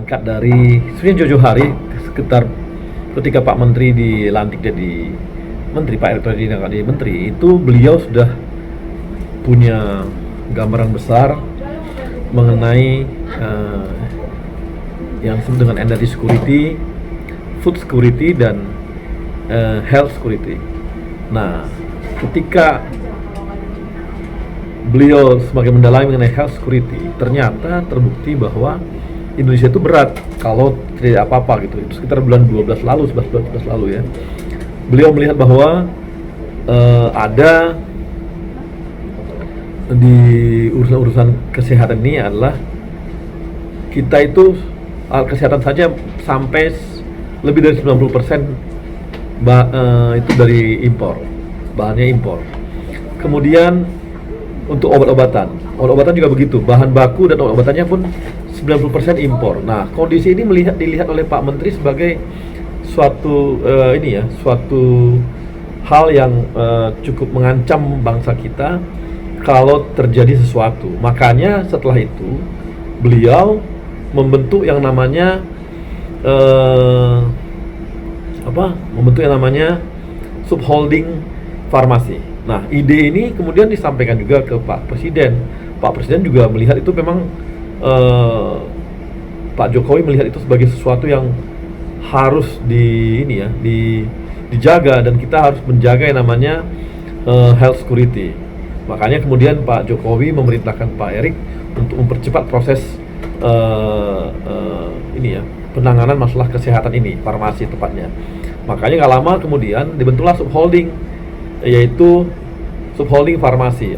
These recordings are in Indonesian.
berangkat dari sebenarnya jauh-jauh hari, sekitar ketika Pak Menteri dilantik jadi Menteri, Pak Erick Thohir diangkat jadi Menteri, itu beliau sudah punya gambaran besar mengenai yang disebut dengan energy security, food security, dan health security. Nah, ketika beliau semakin mendalami mengenai health security, ternyata terbukti bahwa Indonesia itu berat kalau tidak apa-apa gitu. Itu sekitar bulan 12 lalu, 11 lalu ya. Beliau melihat bahwa ada di urusan kesehatan ini adalah kita itu kesehatan saja sampai lebih dari 90% itu dari impor, bahannya impor. Kemudian untuk obat-obatan juga begitu, bahan baku dan obat-obatannya pun 90% impor. Nah, kondisi ini dilihat oleh Pak Menteri sebagai suatu suatu hal yang cukup mengancam bangsa kita kalau terjadi sesuatu. Makanya setelah itu beliau membentuk yang namanya subholding farmasi. Nah, ide ini kemudian disampaikan juga ke Pak Presiden. Pak Presiden juga melihat itu memang Pak Jokowi melihat itu sebagai sesuatu yang harus dijaga, dan kita harus menjaga yang namanya health security. Makanya kemudian Pak Jokowi memerintahkan Pak Erick untuk mempercepat proses penanganan masalah kesehatan ini, farmasi tepatnya. Makanya nggak lama kemudian dibentuklah subholding, yaitu subholding farmasi.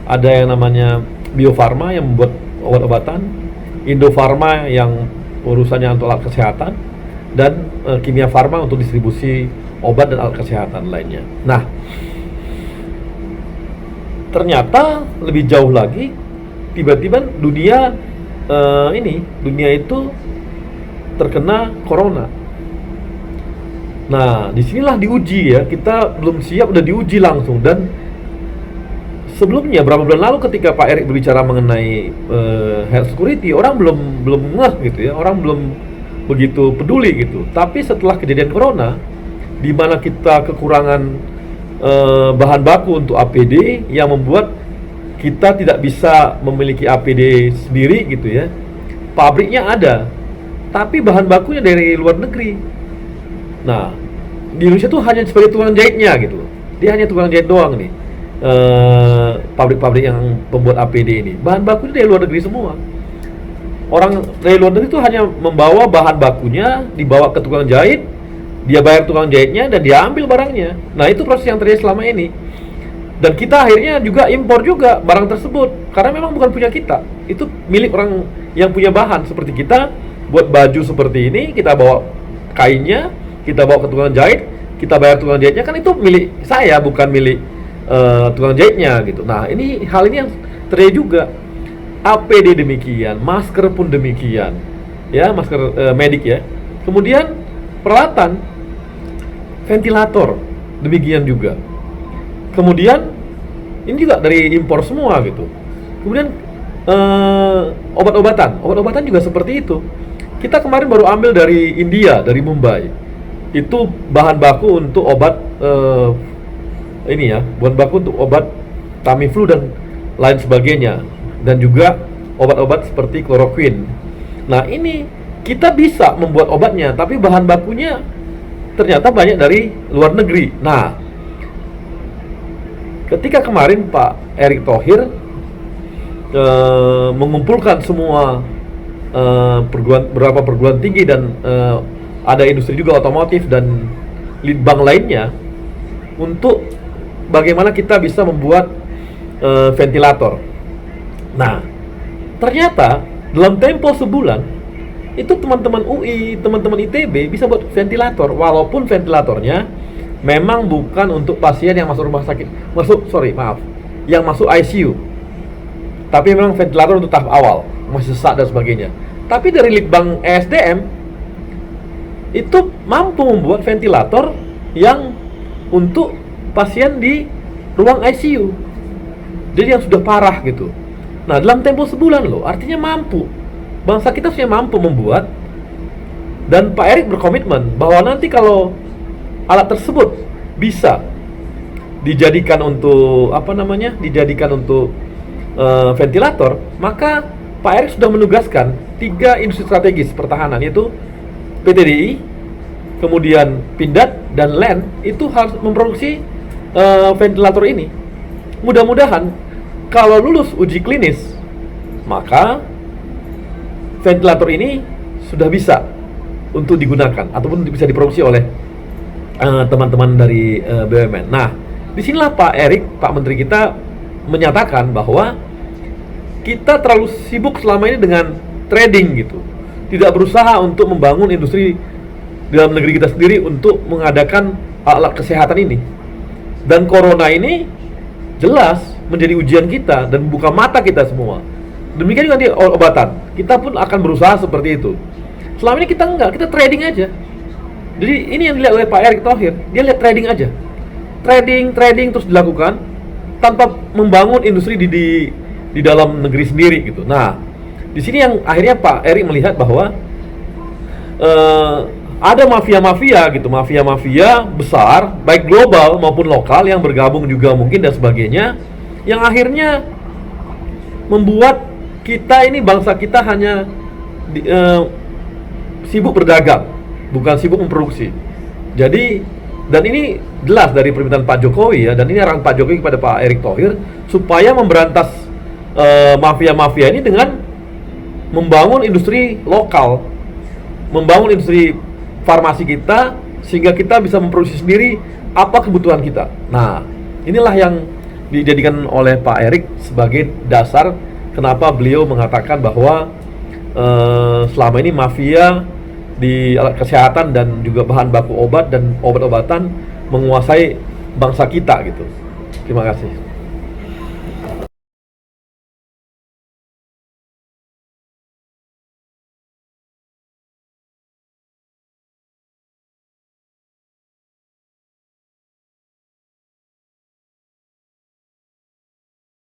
Ada yang namanya Bio Farma yang membuat obat-obatan, Indo Farma yang urusannya untuk alat kesehatan, dan Kimia Farma untuk distribusi obat dan alat kesehatan lainnya. Nah, ternyata lebih jauh lagi, tiba-tiba dunia itu terkena corona. Nah, disinilah diuji ya, kita belum siap udah diuji langsung. Dan sebelumnya berapa bulan lalu ketika Pak Erick berbicara mengenai health security, orang belum ngeh gitu ya, orang belum begitu peduli gitu. Tapi setelah kejadian corona, di mana kita kekurangan bahan baku untuk APD yang membuat kita tidak bisa memiliki APD sendiri gitu ya. Pabriknya ada, tapi bahan bakunya dari luar negeri. Nah, di Indonesia tuh hanya sebagai tukang jahitnya gitu. Dia hanya tukang jahit doang nih. Pabrik-pabrik yang pembuat APD ini, bahan bakunya dari luar negeri semua. Orang dari luar negeri itu hanya membawa bahan bakunya, dibawa ke tukang jahit, dia bayar tukang jahitnya, dan dia ambil barangnya. Nah, itu proses yang terjadi selama ini. Dan kita akhirnya juga impor juga barang tersebut, karena memang bukan punya kita. Itu milik orang yang punya bahan. Seperti kita buat baju seperti ini, kita bawa kainnya, kita bawa ke tukang jahit, kita bayar tukang jahitnya, kan itu milik saya, bukan milik tukang jahitnya gitu. Nah, hal ini yang terjadi juga. APD demikian, masker pun demikian, ya, masker medik ya. Kemudian peralatan, ventilator demikian juga. Kemudian ini juga dari impor semua gitu. Kemudian obat-obatan juga seperti itu. Kita kemarin baru ambil dari India, dari Mumbai. Itu bahan baku untuk obat bahan baku untuk obat Tamiflu dan lain sebagainya, dan juga obat-obat seperti kloroquine. Nah, ini kita bisa membuat obatnya, tapi bahan bakunya ternyata banyak dari luar negeri. Nah, ketika kemarin Pak Erick Thohir mengumpulkan semua beberapa perguruan tinggi dan ada industri juga otomotif dan litbang lainnya untuk bagaimana kita bisa membuat ventilator. Nah, ternyata dalam tempo sebulan itu teman-teman UI, teman-teman ITB bisa buat ventilator, walaupun ventilatornya memang bukan untuk pasien yang masuk rumah sakit, yang masuk ICU. Tapi memang ventilator untuk tahap awal, masih sesak dan sebagainya. Tapi dari Litbang ESDM itu mampu membuat ventilator yang untuk pasien di ruang ICU. Jadi yang sudah parah gitu. Nah, dalam tempo sebulan loh, artinya mampu. bangsa kita harusnya mampu membuat, dan Pak Erick berkomitmen bahwa nanti kalau alat tersebut bisa dijadikan untuk ventilator, maka Pak Erick sudah menugaskan 3 industri strategis pertahanan, yaitu PTDI, kemudian Pindad dan LAN itu harus memproduksi ventilator ini. Mudah-mudahan kalau lulus uji klinis, maka ventilator ini sudah bisa untuk digunakan ataupun bisa diproduksi oleh teman-teman dari BUMN. Nah, disinilah Pak Erick, Pak Menteri kita menyatakan bahwa kita terlalu sibuk selama ini dengan trading gitu, tidak berusaha untuk membangun industri dalam negeri kita sendiri untuk mengadakan alat kesehatan ini. Dan corona ini jelas menjadi ujian kita dan buka mata kita semua. Demikian juga di obatan, kita pun akan berusaha seperti itu. Selama ini kita enggak, kita trading aja. Jadi ini yang dilihat oleh Pak Erick Thohir, dia lihat trading aja, trading terus dilakukan tanpa membangun industri di dalam negeri sendiri gitu. Nah, di sini yang akhirnya Pak Erick melihat bahwa ada mafia-mafia gitu, mafia-mafia besar, baik global maupun lokal yang bergabung juga mungkin dan sebagainya, yang akhirnya membuat kita ini, bangsa kita hanya sibuk berdagang, bukan sibuk memproduksi. Jadi, dan ini jelas dari permintaan Pak Jokowi ya, dan ini arahan Pak Jokowi kepada Pak Erick Thohir supaya memberantas mafia-mafia ini dengan membangun industri lokal, membangun industri farmasi kita, sehingga kita bisa memproduksi sendiri apa kebutuhan kita. Nah, inilah yang dijadikan oleh Pak Erick sebagai dasar kenapa beliau mengatakan bahwa selama ini mafia di alat kesehatan dan juga bahan baku obat dan obat-obatan menguasai bangsa kita gitu. Terima kasih.